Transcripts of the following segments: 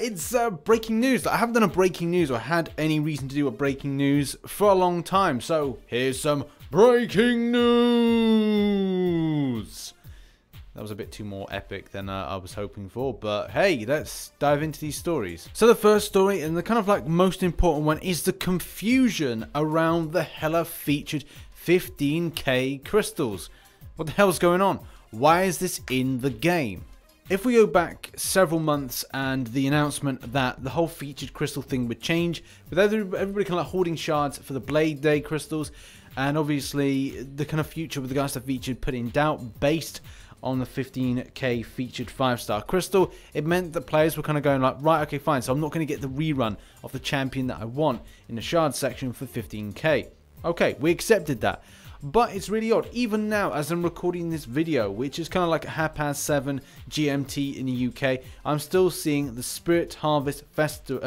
it's breaking news. I haven't done a breaking news or had any reason to do a breaking news for a long time. So here's some breaking news. That was a bit too more epic than I was hoping for, but hey, let's dive into these stories. So the first story, and the kind of like most important one, is the confusion around the Hela featured 15k crystals. What the hell's going on? Why is this in the game? If we go back several months and the announcement that the whole featured crystal thing would change, with everybody kind of like hoarding shards for the Blade Day crystals, and obviously the kind of future with regards to featured put in doubt based on the 15k featured 5-star crystal, it meant that players were kind of going like, right, okay, fine, so I'm not going to get the rerun of the champion that I want in the shard section for 15k. Okay, we accepted that. But it's really odd, even now as I'm recording this video, which is kind of like 7:30 GMT in the UK, I'm still seeing the Spirit Harvest Crystal,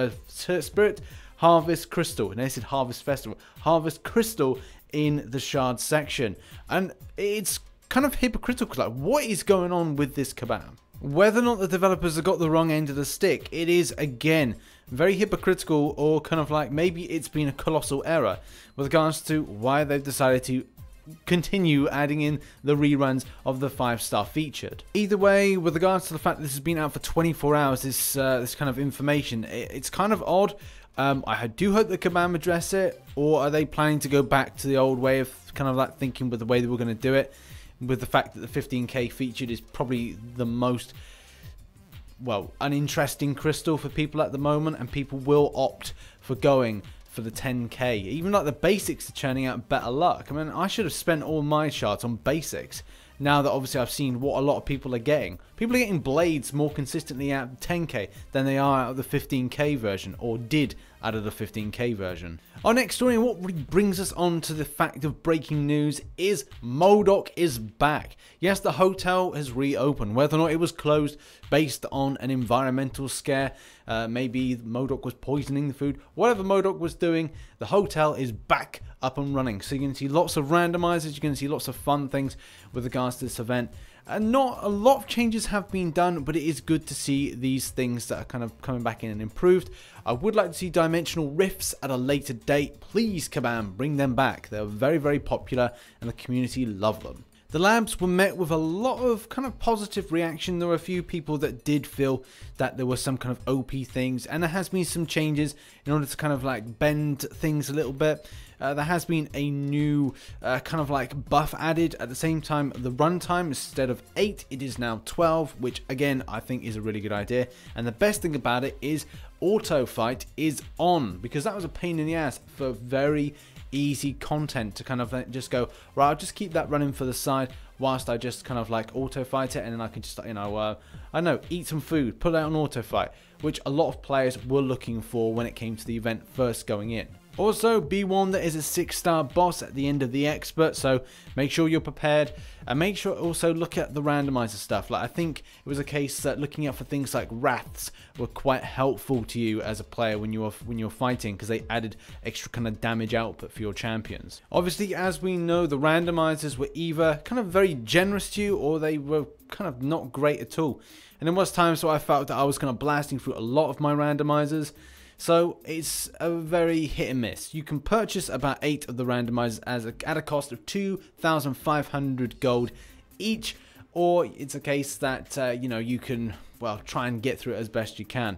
and I said Harvest Festival, Harvest Crystal in the shard section. And it's kind of hypocritical, like what is going on with this kabam? Whether or not the developers have got the wrong end of the stick, it is again very hypocritical, or kind of like maybe it's been a colossal error with regards to why they've decided to continue adding in the reruns of the 5-star featured. Either way, with regards to the fact that this has been out for 24 hours, this kind of information, it's kind of odd. I do hope that Kabam address it, or are they planning to go back to the old way of kind of like thinking with the way they were going to do it, with the fact that the 15k featured is probably the most, well, uninteresting crystal for people at the moment, and people will opt for going for the 10k. Even like the basics are churning out better luck. I mean, I should have spent all my shards on basics. Now that obviously I've seen what a lot of people are getting. People are getting blades more consistently out of 10k than they are out of the 15k version, or did out of the 15k version. Our next story, and what really brings us on to the fact of breaking news, is M.O.D.O.K is back. Yes, the hotel has reopened. Whether or not it was closed based on an environmental scare, maybe M.O.D.O.K was poisoning the food, whatever M.O.D.O.K was doing, the hotel is back up and running. So you're going to see lots of randomizers, you're going to see lots of fun things with regards to this event. And not a lot of changes have been done, but it is good to see these things that are kind of coming back in and improved. I would like to see dimensional rifts at a later date. Please, Kabam, bring them back. They're very, very popular and the community love them. The labs were met with a lot of kind of positive reaction. There were a few people that did feel that there were some kind of OP things, and there has been some changes in order to kind of like bend things a little bit. There has been a new kind of like buff added. At the same time, the runtime, instead of 8, it is now 12, which again I think is a really good idea. And the best thing about it is auto fight is on, because that was a pain in the ass for very easy content to kind of just go, right, I'll just keep that running for the side whilst I just kind of like auto fight it, and then I can just, you know, I don't know, eat some food, put it on auto fight, which a lot of players were looking for when it came to the event first going in. Also, be warned, there is a 6-star boss at the end of the expert, so make sure you're prepared, and make sure also look at the randomizer stuff. Like, I think it was a case that looking out for things like wraths were quite helpful to you as a player when you're fighting, because they added extra kind of damage output for your champions. Obviously, as we know, the randomizers were either kind of very generous to you, or they were kind of not great at all. And there was times where I felt that I was kind of blasting through a lot of my randomizers. So it's a very hit and miss. You can purchase about 8 of the randomizers at a cost of 2,500 gold each, or it's a case that you know, you can, well, try and get through it as best you can.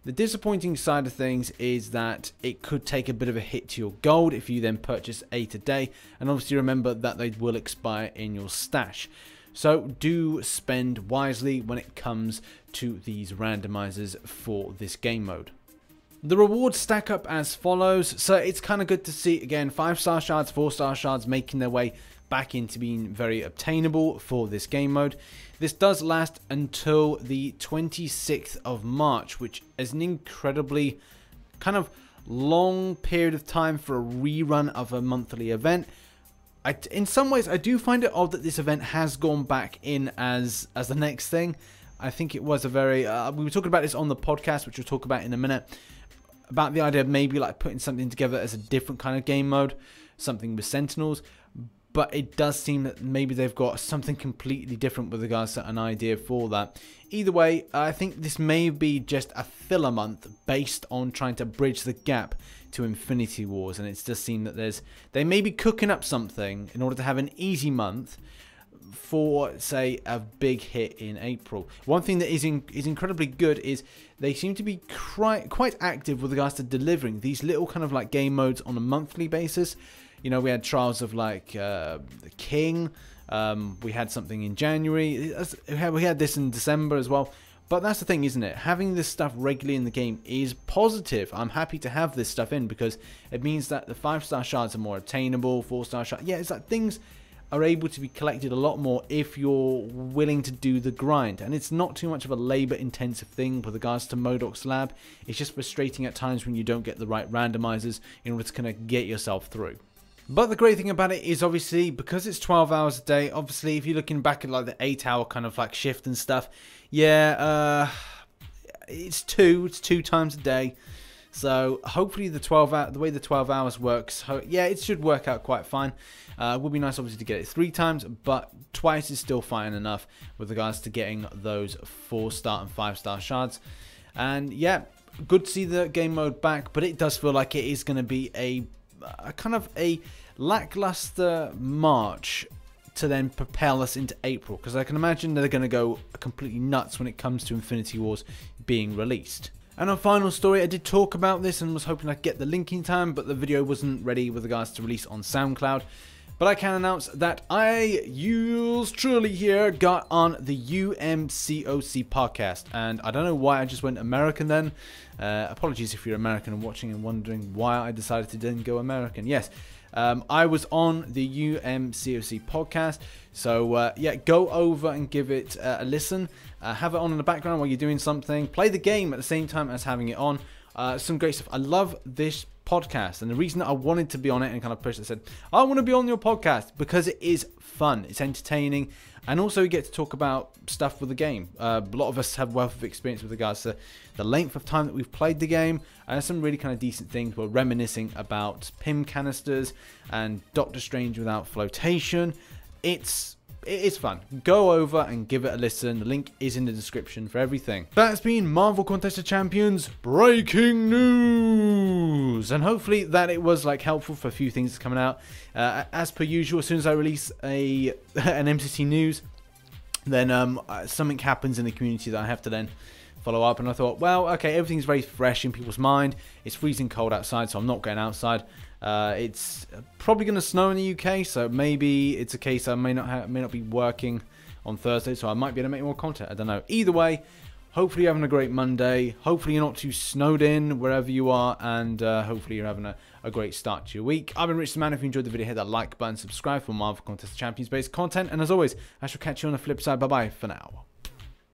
The disappointing side of things is that it could take a bit of a hit to your gold if you then purchase 8 a day, and obviously remember that they will expire in your stash. So do spend wisely when it comes to these randomizers for this game mode. The rewards stack up as follows, so it's kind of good to see, again, 5-star shards, 4-star shards making their way back into being very obtainable for this game mode. This does last until the 26th of March, which is an incredibly kind of long period of time for a rerun of a monthly event. In some ways, I do find it odd that this event has gone back in as the next thing. I think it was a very, we were talking about this on the podcast, which we'll talk about in a minute, about the idea of maybe like putting something together as a different kind of game mode, something with Sentinels. but it does seem that maybe they've got something completely different with regards to an idea for that. Either way, I think this may be just a filler month based on trying to bridge the gap to Infinity Wars, and it does seem that they may be cooking up something in order to have an easy month for, say, a big hit in April. One thing that is incredibly good is they seem to be quite active with regards to delivering these little kind of like game modes on a monthly basis. You know, we had Trials of like the King. We had something in January. We had this in December as well. But that's the thing, isn't it? Having this stuff regularly in the game is positive. I'm happy to have this stuff in because it means that the 5-star shards are more attainable. 4-star shards, yeah, it's like things are able to be collected a lot more if you're willing to do the grind. And it's not too much of a labor-intensive thing with regards to M.O.D.O.K's lab. It's just frustrating at times when you don't get the right randomizers in order to kind of get yourself through. But the great thing about it is, obviously, because it's 12 hours a day, obviously, if you're looking back at like the 8-hour kind of like shift and stuff, yeah, it's two times a day. So hopefully the way the 12 hours works, yeah, it should work out quite fine. It would be nice, obviously, to get it 3 times, but twice is still fine enough with regards to getting those 4-star and 5-star shards. And yeah, good to see the game mode back, but it does feel like it is going to be a kind of a lackluster March to then propel us into April, because I can imagine they're going to go completely nuts when it comes to Infinity Wars being released. And our final story, I did talk about this and was hoping I'd get the link in time, but the video wasn't ready with regards to release on SoundCloud. But I can announce that yours truly here got on the MCOC podcast. And I don't know why I just went American then. Apologies if you're American and watching and wondering why I decided to then go American. Yes, I was on the MCOC podcast. So yeah, go over and give it a listen. Have it on in the background while you're doing something. Play the game at the same time as having it on. Some great stuff. I love this podcast, and the reason that I wanted to be on it and kind of push it, I said I want to be on your podcast because it is fun, it's entertaining, and also you get to talk about stuff with the game. A lot of us have wealth of experience with regards to the length of time that we've played the game, and some really kind of decent things. We're reminiscing about PIM canisters and Doctor Strange without flotation. It's fun. Go over and give it a listen. The link is in the description for everything. That's been Marvel Contest of Champions breaking news, and hopefully that it was like helpful for a few things that's coming out. As per usual, as soon as I release an MCC news, then something happens in the community that I have to then follow up. And I thought, well, okay, everything's very fresh in people's mind. It's freezing cold outside, so I'm not going outside. It's probably going to snow in the UK, so maybe it's a case I may not be working on Thursday, so I might be able to make more content. I don't know. Either way, hopefully you're having a great Monday. Hopefully you're not too snowed in wherever you are, and hopefully you're having a great start to your week. I've been RichTheMan. If you enjoyed the video, hit that like button, subscribe for Marvel Contest of Champions based content, and as always, I shall catch you on the flip side. Bye bye for now.